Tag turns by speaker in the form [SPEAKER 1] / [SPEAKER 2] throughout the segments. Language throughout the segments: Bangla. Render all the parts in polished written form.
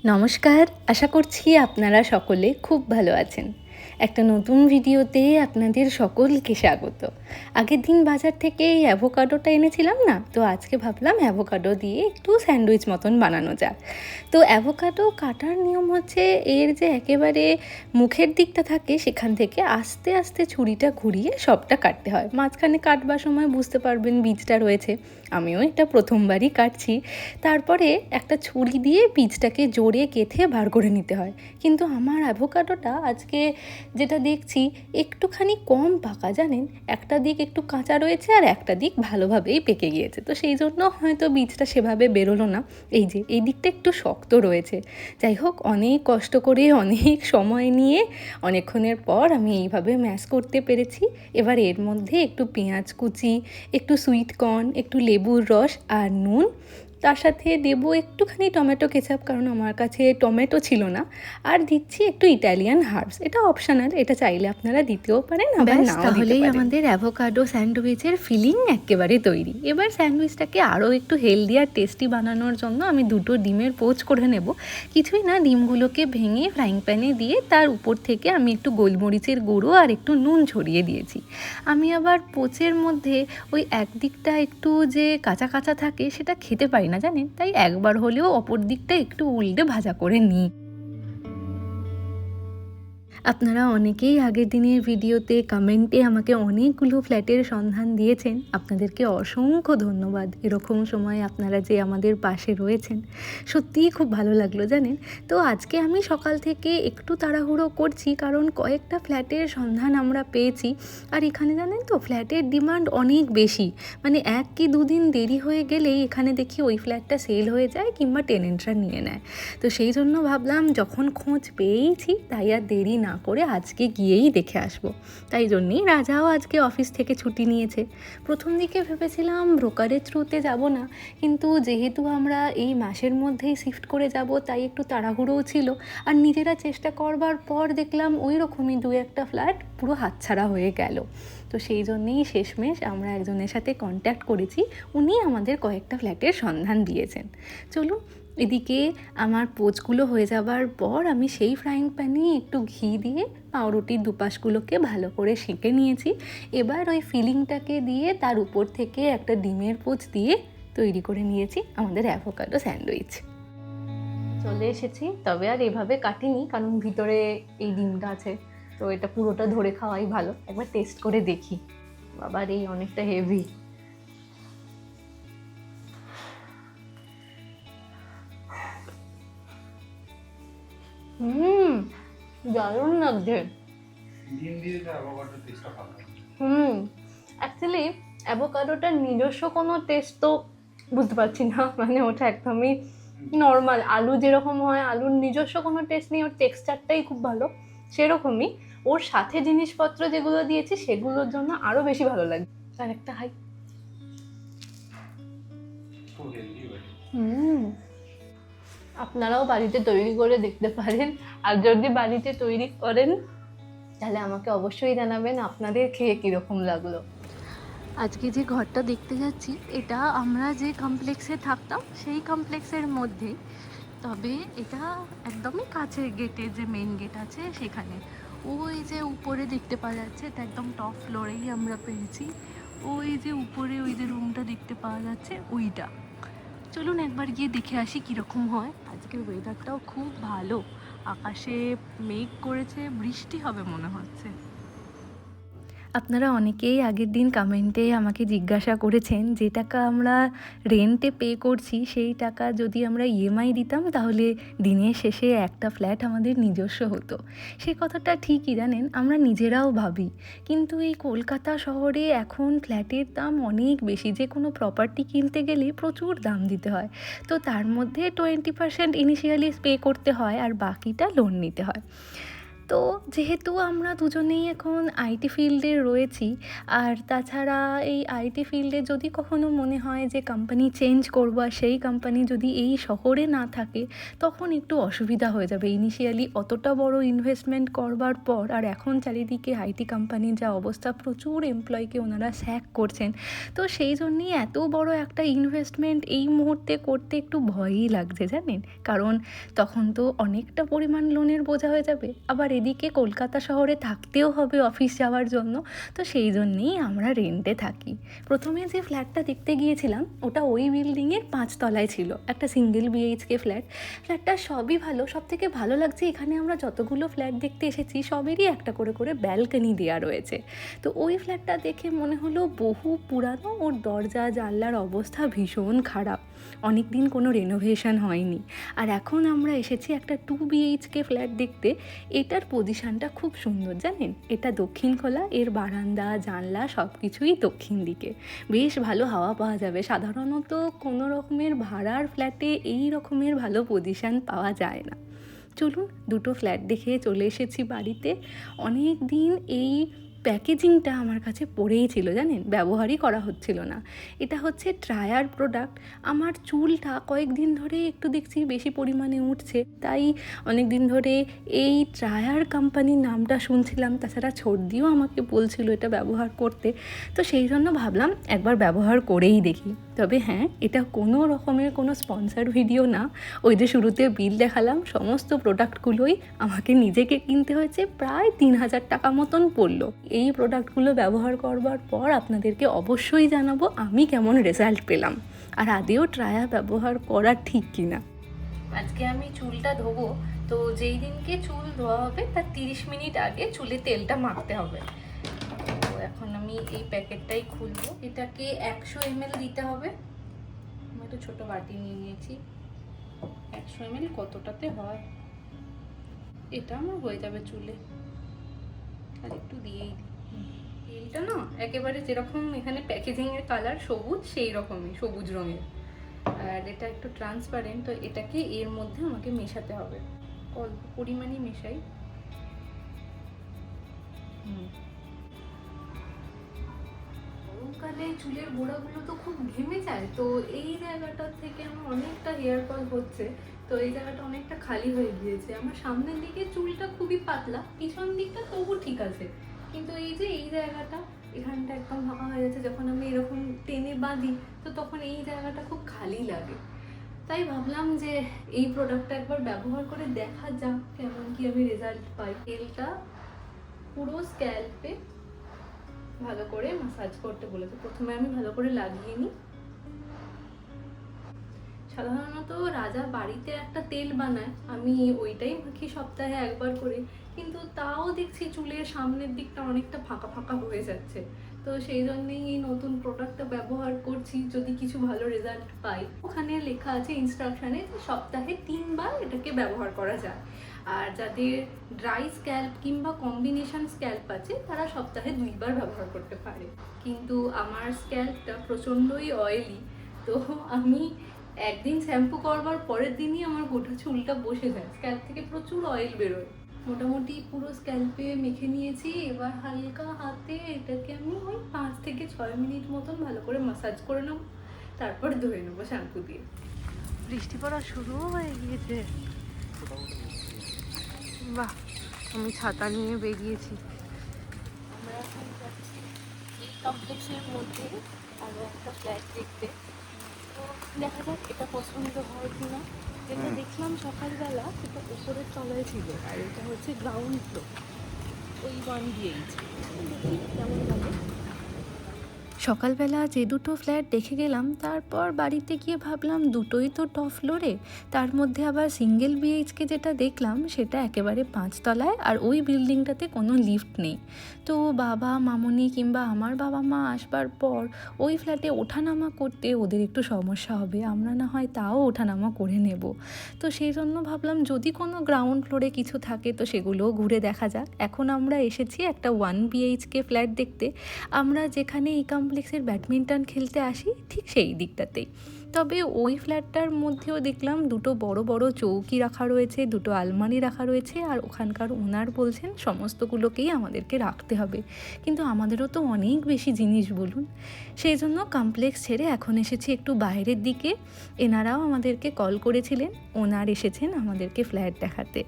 [SPEAKER 1] নমস্কার, আশা করছি আপনারা সকলে খুব ভালো আছেন। একটা নতুন ভিডিওতে আপনাদের সকলকে স্বাগত। আগের দিন বাজার থেকে এই অ্যাভোকাডোটা এনেছিলাম না, তো আজকে ভাবলাম অ্যাভোকাডো দিয়ে একটু স্যান্ডউইচ মতন বানানো যাক। তো অ্যাভোকাডো কাটার নিয়ম হচ্ছে এর যে একেবারে মুখের দিকটা থাকে সেখান থেকে আস্তে আস্তে ছুরিটা ঘুরিয়ে সবটা কাটতে হয়। মাঝখানে কাটবার সময় বুঝতে পারবেন বীজটা রয়েছে, আমিও এটা প্রথমবারই কাটছি। তারপরে একটা ছুরি দিয়ে বীজটাকে জোরে গেঁথে বার করে নিতে হয়। কিন্তু আমার অ্যাভোকাডোটা আজকে যেটা দেখছি একটুখানি কম পাকা, জানেন, একটা দিক একটু কাঁচা রয়েছে আর একটা দিক ভালোভাবেই পেকে গিয়েছে, তো সেই জন্য হয়তো বীজটা সেভাবে বেরোলো না। এই দিকটা একটু শক্ত রয়েছে। যাই হোক, অনেক কষ্ট করে অনেক সময় নিয়ে অনেকক্ষণের পর আমি এইভাবে ম্যাশ করতে পেরেছি। এবার এর মধ্যে একটু পেঁয়াজ কুচি, একটু সুইট কর্ন, একটু লেবুর রস আর নুন, তার সাথে দেবো একটুখানি টমেটো কেচাপ, কারণ আমার কাছে টমেটো ছিল না। আর দিচ্ছি একটু ইটালিয়ান হার্বস, এটা অপশনাল, এটা চাইলে আপনারা দিতেও পারেন আবার নাও দিতে পারেন। তাহলেই আমাদের অ্যাভোকাডো স্যান্ডউইচের ফিলিং একেবারে তৈরি। এবার স্যান্ডউইচটাকে আরও একটু হেলদি আর টেস্টি বানানোর জন্য আমি দুটো ডিমের পোচ করে নেব। কিছুই না, ডিমগুলোকে ভেঙে ফ্রাইং প্যানে দিয়ে তার উপর থেকে আমি একটু গোলমরিচের গুঁড়ো আর একটু নুন ছড়িয়ে দিয়েছি। আমি আবার পোচের মধ্যে ওই একদিকটা একটু যে কাঁচা কাঁচা থাকে সেটা খেতে পারি না, জানেন, তাই একবার হলেও অপর দিকটা একটু উল্টে ভাজা করে নিই। আপনারা অনেকেই আগের দিনের ভিডিওতে কমেন্টে আমাকে অনেকগুলো ফ্ল্যাটের সন্ধান দিয়েছেন, আপনাদেরকে অসংখ্য ধন্যবাদ। এরকম সময় আপনারা যে আমাদের পাশে রয়েছেন, সত্যিই খুব ভালো লাগলো, জানেন। তো আজকে আমি সকাল থেকে একটু তাড়াহুড়ো করছি, কারণ কয়েকটা ফ্ল্যাটের সন্ধান আমরা পেয়েছি। আর এখানে জানেন তো ফ্ল্যাটের ডিমান্ড অনেক বেশি, মানে 1 কি 2 দিন দেরি হয়ে গেলেই এখানে দেখি ওই ফ্ল্যাটটা সেল হয়ে যায় কিংবা টেনেন্টরা নিয়ে নেয়। তো সেই জন্য ভাবলাম যখন খোঁজ পেয়েইছি তাই আর দেরি না করে আজকে গিয়েই দেখে আসবো। তাই জন্যেই রাজাও আজকে অফিস থেকে ছুটি নিয়েছে। প্রথম দিকে ভেবেছিলাম ব্রোকারের থ্রুতে যাব না, কিন্তু যেহেতু আমরা এই মাসের মধ্যেই শিফট করে যাব তাই একটু তাড়াহুড়োও ছিল। আর নিজেরা চেষ্টা করবার পর দেখলাম ওই রকমই 2-1টা ফ্ল্যাট পুরো হাতছাড়া হয়ে গেল। তো সেই জন্যেই শেষমেশ আমরা একজনের সাথে কন্ট্যাক্ট করেছি, উনি আমাদের কয়েকটা ফ্ল্যাটের সন্ধান দিয়েছেন। চলুন, এদিকে আমার পোচগুলো হয়ে যাবার পর আমি সেই ফ্রাইং প্যানে একটু ঘি দিয়ে পাউরুটির দুপাশগুলোকে ভালো করে সেঁকে নিয়েছি। এবার ওই ফিলিংটাকে দিয়ে তার উপর থেকে একটা ডিমের পোচ দিয়ে তৈরি করে নিয়েছি আমাদের অ্যাভোকাডো স্যান্ডউইচ। চলে এসেছি, তবে আর এভাবে কাটিনি, কারণ ভিতরে এই ডিমটা আছে, তো এটা পুরোটা ধরে খাওয়াই ভালো। একবার টেস্ট করে দেখি। বাবার এই অনেকটা হেভি। দারুণ লাগছে। অ্যাকচুয়ালি অ্যাভোকাডোটার নিজস্ব কোনো টেস্ট তো বুঝতে পারছি না, মানে ওটা একদমই নর্মাল। আলু যেরকম হয়, আলুর নিজস্ব কোনো টেস্ট নেই, ওর টেক্সচারটাই খুব ভালো, সেরকমই ওর সাথে জিনিসপত্র যেগুলো দিয়েছি সেগুলোর জন্য আরও বেশি ভালো লাগে। আর একটা হাই। আপনারাও বাড়িতে তৈরি করে দেখতে পারেন, আর যদি বাড়িতে তৈরি করেন তাহলে আমাকে অবশ্যই জানাবেন আপনাদের খেয়ে কীরকম লাগলো। আজকে যে ঘরটা দেখতে যাচ্ছি এটা আমরা যে কমপ্লেক্সে থাকতাম সেই কমপ্লেক্সের মধ্যেই, তবে এটা একদমই কাছে, গেটে যে মেন গেট আছে সেখানে। ওই যে উপরে দেখতে পাওয়া যাচ্ছে, এটা একদম টপ ফ্লোরেই আমরা পেয়েছি। ওই যে উপরে ওই যে রুমটা দেখতে পাওয়া যাচ্ছে ওইটা। চলুন একবার গিয়ে দেখে আসি কীরকম হয়। আজকের ওয়েদারটাও খুব ভালো, আকাশে মেঘ করেছে, বৃষ্টি হবে মনে হচ্ছে। আপনারা অনেকেই আগের দিন কমেন্টে আমাকে জিজ্ঞাসা করেছেন যে টাকা আমরা রেন্টে পে করছি সেই টাকা যদি আমরা ইএমআই দিতাম তাহলে দিনের শেষে একটা ফ্ল্যাট আমাদের নিজস্ব হতো। সে কথাটা ঠিকই, জানেন, আমরা নিজেরাও ভাবি, কিন্তু এই কলকাতা শহরে এখন ফ্ল্যাটের দাম অনেক বেশি। যে কোনো প্রপার্টি কিনতে গেলে প্রচুর দাম দিতে হয়, তো তার মধ্যে 20% ইনিশিয়ালি পে করতে হয় আর বাকিটা লোন নিতে হয়। তো যেহেতু আমরা দুজনেই এখন আইটি ফিল্ডে রয়েছি, আর তাছাড়া এই আইটি ফিল্ডে যদি কখনো মনে হয় যে কোম্পানি চেঞ্জ করবো আর সেই কোম্পানি যদি এই শহরে না থাকে, তখন একটু অসুবিধা হয়ে যাবে। ইনিশিয়ালি অতটা বড় ইনভেস্টমেন্ট করবার পর, আর এখন চারিদিকে আইটি কোম্পানির যা অবস্থা, প্রচুর এমপ্লয়কে ওনারা স্যাক করছেন। তো সেই জন্যই এত বড় একটা ইনভেস্টমেন্ট এই মুহূর্তে করতে একটু ভয়ই লাগছে জানেন, কারণ তখন তো অনেকটা পরিমাণ লোনের বোঝা হয়ে যাবে, আবার এদিকে কলকাতা শহরে থাকতেও হবে অফিস যাওয়ার জন্য। তো সেই জন্যেই আমরা রেন্টে থাকি। প্রথমে যে ফ্ল্যাটটা দেখতে গিয়েছিলাম ওটা ওই বিল্ডিংয়ের 5 তলায় ছিল, একটা সিঙ্গেল বিএইচকে ফ্ল্যাটটা সবই ভালো। সব থেকে ভালো লাগছে এখানে আমরা যতগুলো ফ্ল্যাট দেখতে এসেছি সবেরই একটা করে করে ব্যালকনি দেওয়া রয়েছে। তো ওই ফ্ল্যাটটা দেখে মনে হলো বহু পুরানো, ওর দরজা জানলার অবস্থা ভীষণ খারাপ, অনেক দিন কোনো রেনোভেশন হয়নি। আর এখন আমরা এসেছি একটা 2 বিএইচকে ফ্ল্যাট দেখতে। এটার পজিশানটা খুব সুন্দর জানেন, এটা দক্ষিণ খোলা, এর বারান্দা জানলা সব কিছুই দক্ষিণ দিকে, বেশ ভালো হাওয়া পাওয়া যাবে। সাধারণত কোনো রকমের ভাড়ার ফ্ল্যাটে এই রকমের ভালো পজিশান পাওয়া যায় না। চলুন, দুটো ফ্ল্যাট দেখে চলে এসেছি বাড়িতে। অনেক দিন এই প্যাকেজিংটা আমার কাছে পড়েই ছিল জানেন, ব্যবহারই করা হচ্ছিল না। এটা হচ্ছে ট্রায়ার প্রোডাক্ট। আমার চুলটা কয়েকদিন ধরে একটু দেখছি বেশি পরিমাণে উঠছে, তাই অনেক দিন ধরে এই ট্রায়ার কোম্পানির নামটা শুনছিলাম। তাছাড়া ছর্দিও আমাকে বলছিল এটা ব্যবহার করতে, তো সেই জন্য ভাবলাম একবার ব্যবহার করেই দেখি। তবে হ্যাঁ, এটা কোনো রকমের কোনো স্পন্সার ভিডিও না। ওই যে শুরুতে বিল দেখালাম, সমস্ত প্রোডাক্টগুলোই আমাকে নিজেকে কিনতে হয়েছে, প্রায় 3,000 টাকা মতন পড়লো। এই প্রোডাক্টগুলো ব্যবহার করবার পর আপনাদেরকে অবশ্যই জানাবো আমি কেমন রেজাল্ট পেলাম, আর আদেও ট্রায়া ব্যবহার করা ঠিক কিনা। আজকে আমি চুলটা ধোবো, তো যেই দিনকে চুল ধোয়া হবে তার 30 মিনিট আগে চুলে তেলটা মাখতে হবে। তো এখন আমি এই প্যাকেটটাই খুলবো। এটাকে 100 ml দিতে হবে। আমি একটু ছোটো বাটি নিয়ে নিয়েছি। 100 ml কতটাতে হয়, এটা আমার হয়ে যাবে চুলে, আর একটু দিয়েই তেলটা না একেবারে যেরকম এখানে প্যাকেজিংয়ের কালার সবুজ, সেই রকমই সবুজ রঙের, আর এটা একটু ট্রান্সপারেন্ট। তো এটাকে এর মধ্যে আমাকে মেশাতে হবে, অল্প পরিমাণই মেশাই। গরমকালে চুলের গোড়াগুলো তো খুব ঘেমে যায়, তো এই জায়গাটার থেকে আমার অনেকটা হেয়ার ফল হচ্ছে। তো এই জায়গাটা অনেকটা খালি হয়ে গিয়েছে। আমার সামনের দিকে চুলটা খুবই পাতলা, পিছন দিকটা তবু ঠিক আছে, কিন্তু এই যে এই জায়গাটা এখানটা একদম ফাঁকা হয়ে যাচ্ছে। যখন আমি এরকম টেনে বাঁধি তো তখন এই জায়গাটা খুব খালি লাগে। তাই ভাবলাম যে এই প্রোডাক্টটা একবার ব্যবহার করে দেখা যাক কেমন কি আমি রেজাল্ট পাই। তেলটা পুরো স্ক্যাল্পে ভালো করে মাসাজ করতে বলেছে। প্রথমে আমি ভালো করে লাগিয়ে নিই। সাধারণত রাজা বাড়িতে একটা তেল বানায়, আমি ওইটাই মাখি সপ্তাহে একবার করে, কিন্তু তাও দেখছি চুলের সামনের দিকটা অনেকটা ফাঁকা ফাঁকা হয়ে যাচ্ছে। তো সেই জন্যেই এই নতুন প্রোডাক্টটা ব্যবহার করছি, যদি কিছু ভালো রেজাল্ট পাই। ওখানে লেখা আছে ইনস্ট্রাকশানে যে সপ্তাহে 3 বার এটাকে ব্যবহার করা যায়, আর যাদের ড্রাই স্ক্যাল্প কিংবা কম্বিনেশন স্ক্যাল্প আছে তারা সপ্তাহে 2 বার ব্যবহার করতে পারে। কিন্তু আমার স্ক্যাল্পটা প্রচণ্ডই অয়েলি, তো আমি একদিন শ্যাম্পু করবার পরের দিনই আমার গোটা চুলটা বসে যায়, স্ক্যাল্প থেকে প্রচুর অয়েল বেরোয়। মোটামুটি পুরো স্ক্যাল্পে মেখে নিয়েছি। এবার হালকা হাতে এটাকে আমি ওই 5 থেকে 6 মিনিট মতন ভালো করে মাসাজ করে নেব, তারপর ধুয়ে নেবো শ্যাম্পু দিয়ে। বৃষ্টি পড়া শুরু হয়ে গিয়েছে। বাহ, আমি ছাতা নিয়ে বেরিয়েছি। আমরা এখন যাচ্ছি এই কমপ্লেক্সের মধ্যে আরও একটা ফ্ল্যাট দেখতে। তো দেখা যাক এটা পছন্দ হয় কি না। যেটা দেখলাম সকালবেলা সেটা উপরের তলায় ছিল, আর এটা হচ্ছে গ্রাউন্ড ফ্লোর, ওই 1 BH। দেখি কেমন লাগে। সকালবেলা যে দুটো ফ্ল্যাট দেখে গেলাম, তারপর বাড়িতে গিয়ে ভাবলাম দুটোই তো টপ ফ্লোরে, তার মধ্যে আবার সিঙ্গেল বিএইচকে যেটা দেখলাম সেটা একেবারে 5 তলায়, আর ওই বিল্ডিংটাতে কোনো লিফট নেই। তো বাবা মামনি কিংবা আমার বাবা মা আসবার পর ওই ফ্ল্যাটে ওঠানামা করতে ওদের একটু সমস্যা হবে, আমরা না হয় তাও ওঠানামা করে নেব। তো সেই জন্য ভাবলাম যদি কোনো গ্রাউন্ড ফ্লোরে কিছু থাকে তো সেগুলোও ঘুরে দেখা যাক। এখন আমরা এসেছি একটা 1 BHK ফ্ল্যাট দেখতে। আমরা যেখানে এই কমপ্লেক্সের ব্যাডমিন্টন খেলতে আসি ঠিক সেই দিকটাতেই। তবে ওই ফ্ল্যাটটার মধ্যেও দেখলাম দুটো বড় বড় চৌকি রাখা রয়েছে, দুটো আলমারি রাখা রয়েছে, আর ওখানকার ওনার বলছেন সমস্তগুলোকেই আমাদেরকে রাখতে হবে। কিন্তু আমাদেরও তো অনেক বেশি জিনিস বলুন, সেই জন্য কমপ্লেক্স ছেড়ে এখন এসেছি একটু বাইরের দিকে। এনারাও আমাদেরকে কল করেছিলেন, ওনার এসেছেন আমাদেরকে ফ্ল্যাট দেখাতে।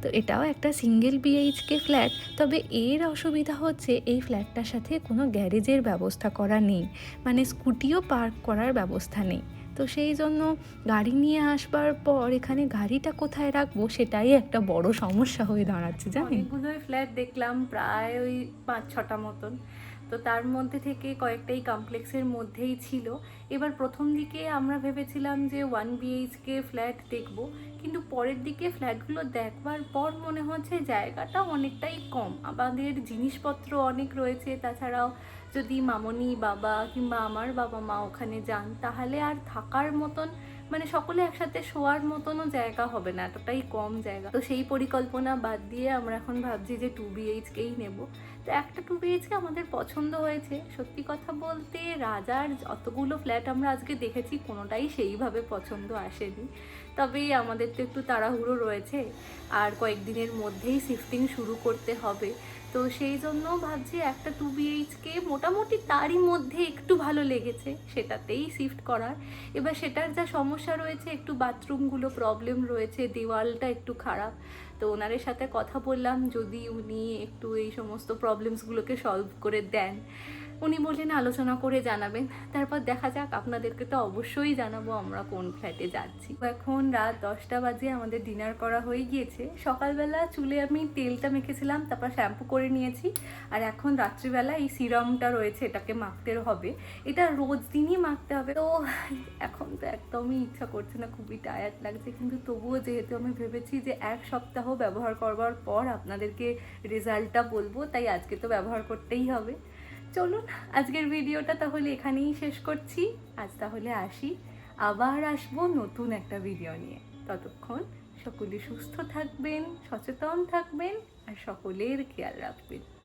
[SPEAKER 1] তো এটাও একটা সিঙ্গেল বিএইচকে ফ্ল্যাট, তবে এর অসুবিধা হচ্ছে এই ফ্ল্যাটটার সাথে কোনো গ্যারেজের ব্যবস্থা করা নেই, মানে স্কুটিও পার্ক করার ব্যবস্থা নেই। তো সেই জন্য গাড়ি নিয়ে আসবার পর এখানে গাড়িটা কোথায় রাখবো সেটাই একটা বড় সমস্যা হয়ে দাঁড়াচ্ছে জানেন। অনেকগুলোই ফ্ল্যাট দেখলাম, প্রায় ওই 5-6টা মতন। তো তার মধ্যে থেকে কয়েকটাই কমপ্লেক্সের মধ্যেই ছিল। এবার প্রথম দিকে আমরা ভেবেছিলাম যে 1 বিএইচকে ফ্ল্যাট দেখব, কিন্তু পরের দিকে ফ্ল্যাটগুলো দেখবার পর মনে হচ্ছে জায়গাটা অনেকটাই কম, আমাদের জিনিসপত্র অনেক রয়েছে। তাছাড়াও যদি মামনি বাবা কিংবা আমার বাবা মা ওখানে যান তাহলে আর থাকার মতন, মানে সকলে একসাথে শোয়ার মতনও জায়গা হবে না, এতটাই কম জায়গা। তো সেই পরিকল্পনা বাদ দিয়ে আমরা এখন ভাবছি যে 2 বিএইচকেই নেব। তো একটা 2 বিএইচকে আমাদের পছন্দ হয়েছে। সত্যি কথা বলতে রাজার যতগুলো ফ্ল্যাট আমরা আজকে দেখেছি কোনোটাই সেইভাবে পছন্দ আসেনি। তবে আমাদের তো একটু তাড়াহুড়ো রয়েছে, আর কয়েকদিনের মধ্যেই শিফটিং শুরু করতে হবে। তো সেই জন্য ভাবছি একটা 2 বিএইচকে মোটামুটি তারই মধ্যে একটু ভালো লেগেছে সেটাতেই শিফট করার। এবার সেটার যা সমস্যা রয়েছে, একটু বাথরুমগুলো প্রবলেম রয়েছে, দেওয়ালটা একটু খারাপ। তো ওনারের সাথে কথা বললাম যদি উনি একটু এই সমস্ত প্রবলেমসগুলোকে সলভ করে দেন। উনি বললেন আলোচনা করে জানাবেন, তারপর দেখা যাক। আপনাদেরকে তো অবশ্যই জানাবো আমরা কোন ফ্ল্যাটে যাচ্ছি। এখন রাত 10টা বাজে, আমাদের ডিনার করা হয়ে গিয়েছে। সকালবেলা চুলে আমি তেলটা মেখেছিলাম, তারপর শ্যাম্পু করে নিয়েছি, আর এখন রাত্রিবেলা এই সিরামটা রয়েছে, এটাকে মাখতে হবে। এটা রোজ দিনই মাখতে হবে। তো এখন তো একদমই ইচ্ছা করছে না, খুবই টায়ার্ড লাগছে, কিন্তু তবুও যেহেতু আমি ভেবেছি যে 1 সপ্তাহ ব্যবহার করবার পর আপনাদেরকে রেজাল্টটা বলবো, তাই আজকে তো ব্যবহার করতেই হবে। চলুন আজকের ভিডিওটা তাহলে এখানেই শেষ করছি। আজ তাহলে আসি, আবার আসবো নতুন একটা ভিডিও নিয়ে। ততক্ষণ সকলে সুস্থ থাকবেন, সচেতন থাকবেন, আর সকলের খেয়াল রাখবেন।